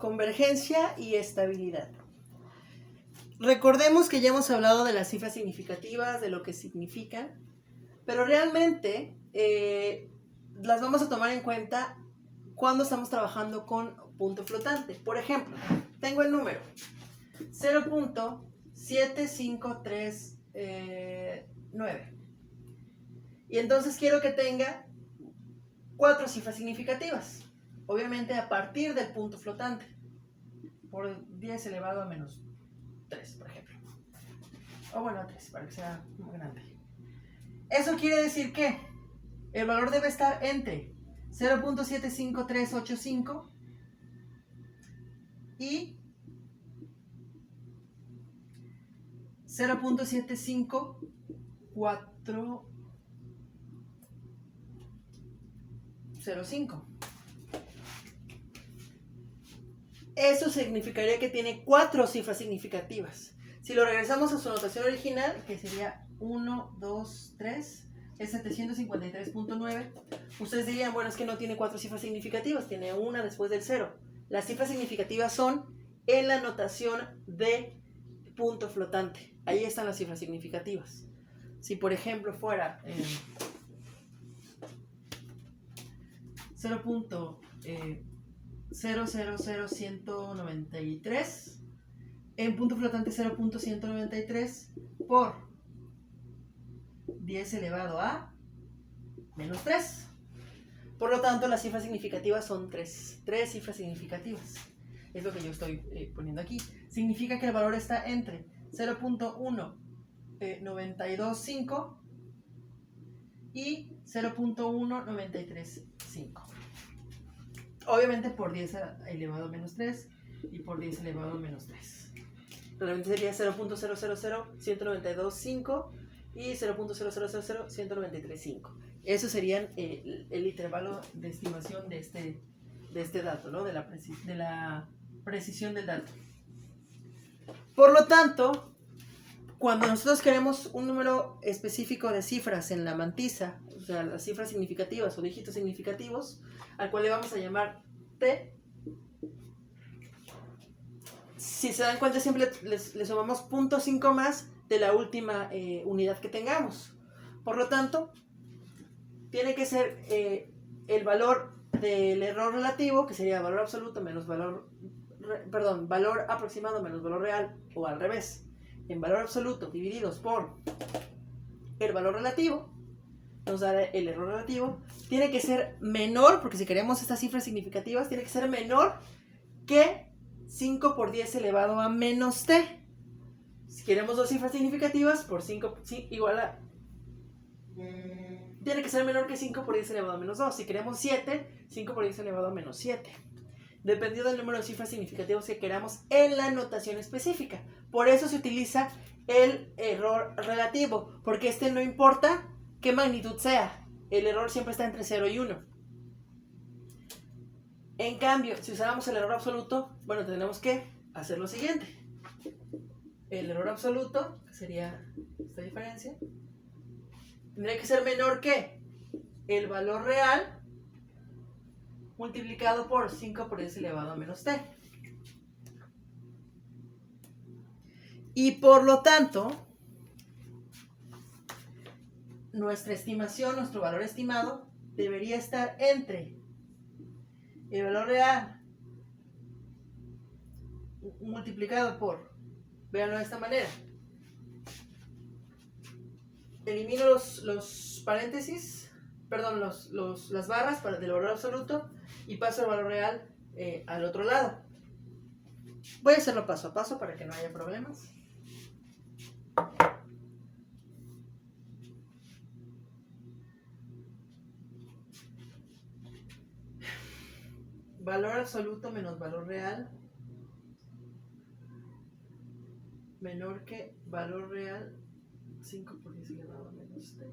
convergencia y estabilidad. Recordemos que ya hemos hablado de las cifras significativas, de lo que significan, pero realmente las vamos a tomar en cuenta cuando estamos trabajando con punto flotante. Por ejemplo, tengo el número 0.7539 y entonces quiero que tenga 4 cifras significativas, obviamente a partir del punto flotante, por 10 elevado a menos 3, por ejemplo. O bueno, 3, para que sea muy grande. Eso quiere decir que el valor debe estar entre 0.75385 y 0.75405. Eso significaría que tiene 4 cifras significativas. Si lo regresamos a su notación original, que sería 1, 2, 3, es 753.9, ustedes dirían, bueno, es que no tiene 4 cifras significativas, tiene una después del 0. Las cifras significativas son en la notación de punto flotante. Ahí están las cifras significativas. Si por ejemplo fuera 0.000193, en punto flotante 0.193 por 10 elevado a menos 3. Por lo tanto, las cifras significativas son 3 cifras significativas. Es lo que yo estoy poniendo aquí. Significa que el valor está entre 0.1925 y 0.1935. Obviamente por 10 elevado a menos 3 y por 10 elevado a menos 3. Realmente sería 0.000192.5 y 0.000193.5. Esos serían el intervalo de estimación de este dato, ¿no? De la precisión del dato. Por lo tanto, cuando nosotros queremos un número específico de cifras en la mantisa, o sea, las cifras significativas o dígitos significativos, al cual le vamos a llamar T, si se dan cuenta siempre le sumamos 0.5 más de la última unidad que tengamos. Por lo tanto, tiene que ser el valor del error relativo, que sería valor absoluto menos valor aproximado menos valor real, o al revés, en valor absoluto divididos por el valor relativo, nos da el error relativo. Tiene que ser menor, porque si queremos estas cifras significativas, tiene que ser menor que 5 por 10 elevado a menos t. Si queremos dos cifras significativas, por 5 igual a... Tiene que ser menor que 5 por 10 elevado a menos 2. Si queremos 7, 5 por 10 elevado a menos 7. Dependiendo del número de cifras significativas que queramos en la notación específica. Por eso se utiliza el error relativo, porque este no importa qué magnitud sea. El error siempre está entre 0 y 1. En cambio, si usáramos el error absoluto, bueno, tenemos que hacer lo siguiente. El error absoluto, que sería esta diferencia, tendría que ser menor que el valor real multiplicado por 5 por 10 elevado a menos t. Y por lo tanto, nuestra estimación, nuestro valor estimado, debería estar entre el valor real multiplicado por, véanlo de esta manera, elimino los paréntesis, perdón, las barras del valor absoluto y paso el valor real al otro lado. Voy a hacerlo paso a paso para que no haya problemas. Valor absoluto menos valor real menor que valor real 5 por 10 elevado a menos t.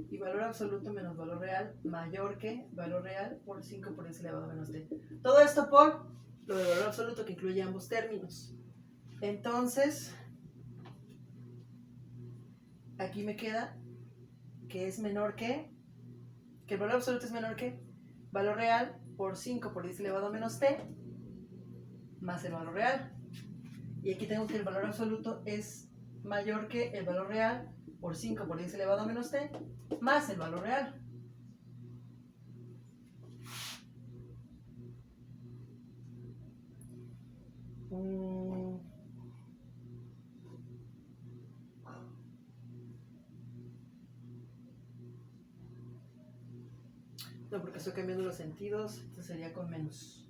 Y valor absoluto menos valor real mayor que valor real por 5 por 10 elevado a menos t. Todo esto por lo de valor absoluto que incluye ambos términos. Entonces, aquí me queda que es menor que el valor absoluto es menor que valor real por 5 por 10 elevado a menos t más el valor real. Y aquí tengo que el valor absoluto es mayor que el valor real por 5 por 10 elevado a menos t más el valor real. No, porque estoy cambiando los sentidos, entonces sería con menos.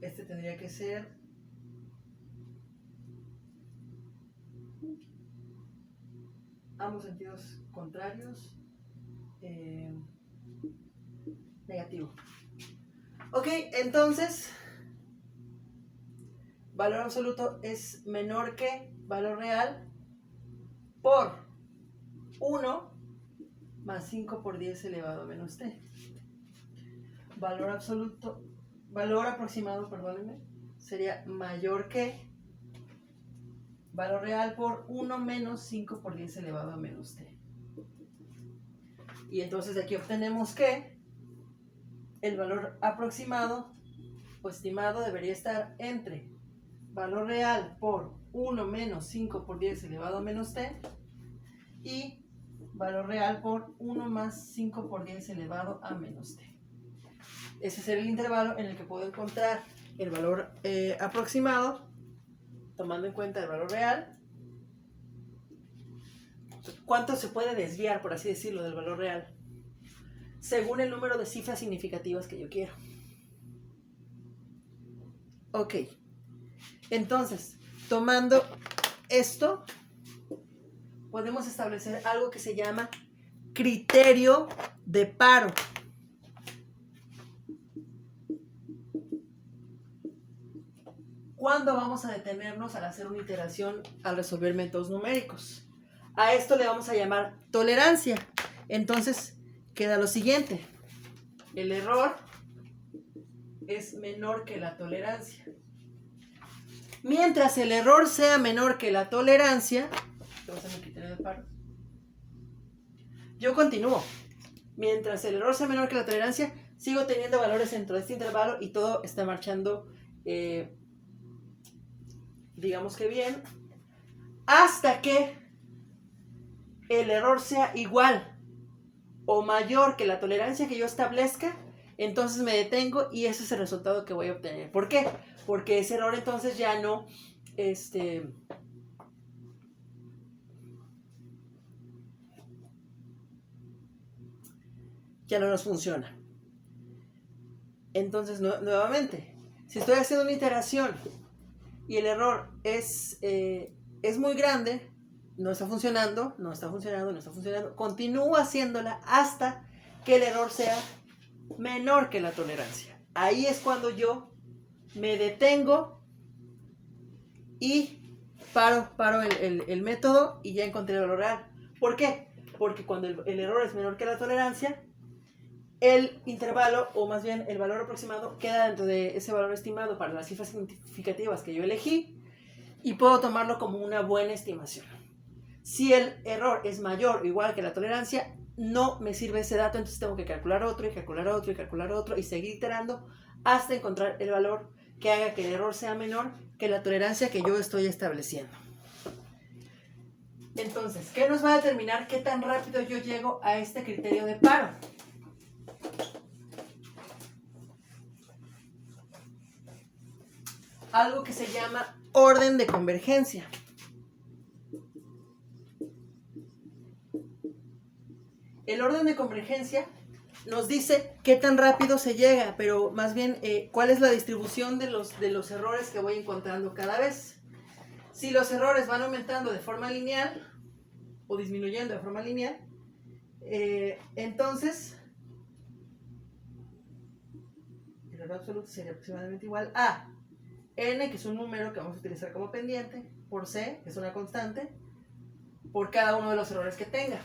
Este tendría que ser ambos sentidos contrarios, negativo. Ok, entonces valor absoluto es menor que valor real por 1 más 5 por 10 elevado a menos t. Valor absoluto, valor aproximado, perdónenme, sería mayor que valor real por 1 menos 5 por 10 elevado a menos t. Y entonces de aquí obtenemos que el valor aproximado o estimado debería estar entre valor real por 1 menos 5 por 10 elevado a menos t y valor real por 1 más 5 por 10 elevado a menos t. Ese sería el intervalo en el que puedo encontrar el valor aproximado, tomando en cuenta el valor real. ¿Cuánto se puede desviar, por así decirlo, del valor real? Según el número de cifras significativas que yo quiero. Ok. Entonces, tomando esto, podemos establecer algo que se llama criterio de paro. ¿Cuándo vamos a detenernos al hacer una iteración al resolver métodos numéricos? A esto le vamos a llamar tolerancia. Entonces, queda lo siguiente. El error es menor que la tolerancia. Mientras el error sea menor que la tolerancia, vamos a hacer mi criterio de paro. Yo continúo. Mientras el error sea menor que la tolerancia, sigo teniendo valores dentro de este intervalo y todo está marchando, digamos que bien, hasta que el error sea igual o mayor que la tolerancia que yo establezca. Entonces me detengo y ese es el resultado que voy a obtener. ¿Por qué? Porque ese error entonces ya no, ya no nos funciona. Entonces, nuevamente, si estoy haciendo una iteración y el error es muy grande, no está funcionando, continúo haciéndola hasta que el error sea menor que la tolerancia. Ahí es cuando yo me detengo y paro el método y ya encontré el valor real. ¿Por qué? Porque cuando el error es menor que la tolerancia, el intervalo, o más bien el valor aproximado, queda dentro de ese valor estimado para las cifras significativas que yo elegí y puedo tomarlo como una buena estimación. Si el error es mayor o igual que la tolerancia, no me sirve ese dato, entonces tengo que calcular otro y calcular otro y calcular otro y seguir iterando hasta encontrar el valor que haga que el error sea menor que la tolerancia que yo estoy estableciendo. Entonces, ¿qué nos va a determinar qué tan rápido yo llego a este criterio de paro? Algo que se llama orden de convergencia. El orden de convergencia nos dice qué tan rápido se llega, pero más bien cuál es la distribución de los errores que voy encontrando cada vez. Si los errores van aumentando de forma lineal o disminuyendo de forma lineal, entonces el error absoluto sería aproximadamente igual a n, que es un número que vamos a utilizar como pendiente, por c, que es una constante, por cada uno de los errores que tenga.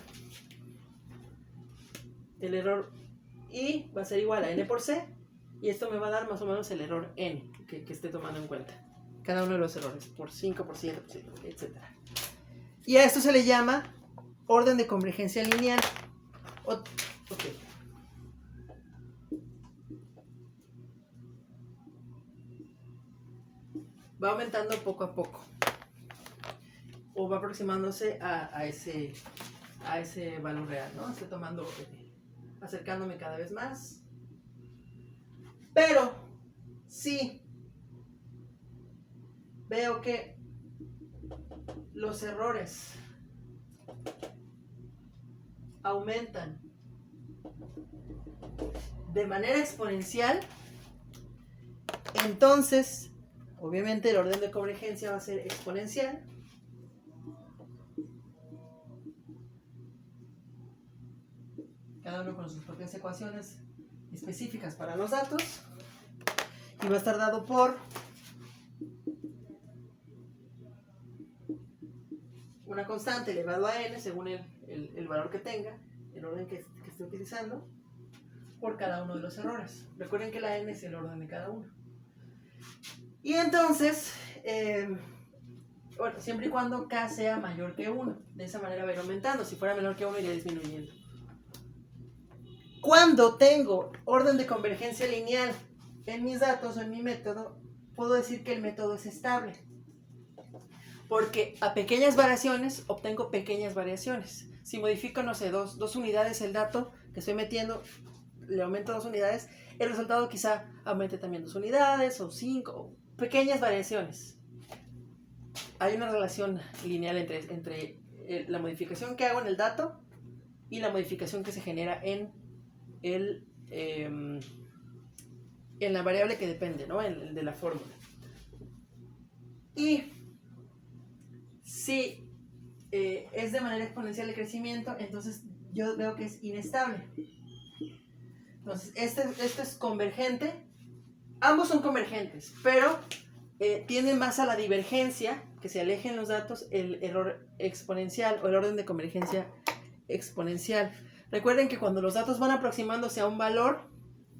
El error i va a ser igual a n por c, y esto me va a dar más o menos el error n que esté tomando en cuenta. Cada uno de los errores, por 5, por 7, etc. Y a esto se le llama orden de convergencia lineal. Ok. Va aumentando poco a poco. O va aproximándose a ese valor real, ¿no? Estoy tomando, acercándome cada vez más. Pero sí veo que los errores aumentan de manera exponencial, entonces obviamente el orden de convergencia va a ser exponencial. Cada uno con sus propias ecuaciones específicas para los datos, y va a estar dado por una constante elevado a n según el valor que tenga, el orden que esté utilizando, por cada uno de los errores. Recuerden que la n es el orden de cada uno. Y entonces, bueno, siempre y cuando k sea mayor que 1, de esa manera va a ir aumentando. Si fuera menor que 1 iría disminuyendo. Cuando tengo orden de convergencia lineal en mis datos o en mi método, puedo decir que el método es estable. Porque a pequeñas variaciones obtengo pequeñas variaciones. Si modifico, no sé, dos unidades el dato que estoy metiendo, le aumento 2 unidades, el resultado quizá aumente también 2 unidades o 5, pequeñas variaciones. Hay una relación lineal entre la modificación que hago en el dato y la modificación que se genera en la variable que depende, ¿no? De la fórmula. Y si es de manera exponencial el crecimiento, entonces yo veo que es inestable. Entonces, este es convergente. Ambos son convergentes, pero tienden más a la divergencia, que se alejen los datos, el error exponencial o el orden de convergencia exponencial. Recuerden que cuando los datos van aproximándose a un valor,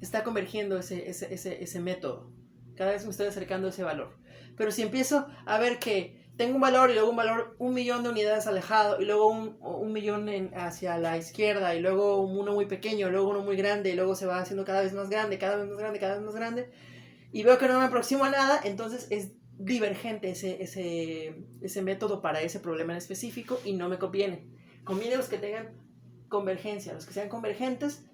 está convergiendo ese método. Cada vez me estoy acercando a ese valor. Pero si empiezo a ver que tengo un valor y luego un valor 1.000.000 de unidades alejado, y luego un millón hacia la izquierda, y luego uno muy pequeño, luego uno muy grande, y luego se va haciendo cada vez más grande, cada vez más grande, cada vez más grande, y veo que no me aproximo a nada, entonces es divergente ese método para ese problema en específico y no me conviene. Conviene los que tengan convergencia, los que sean convergentes,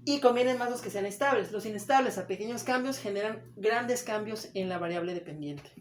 y convienen más los que sean estables. Los inestables a pequeños cambios generan grandes cambios en la variable dependiente.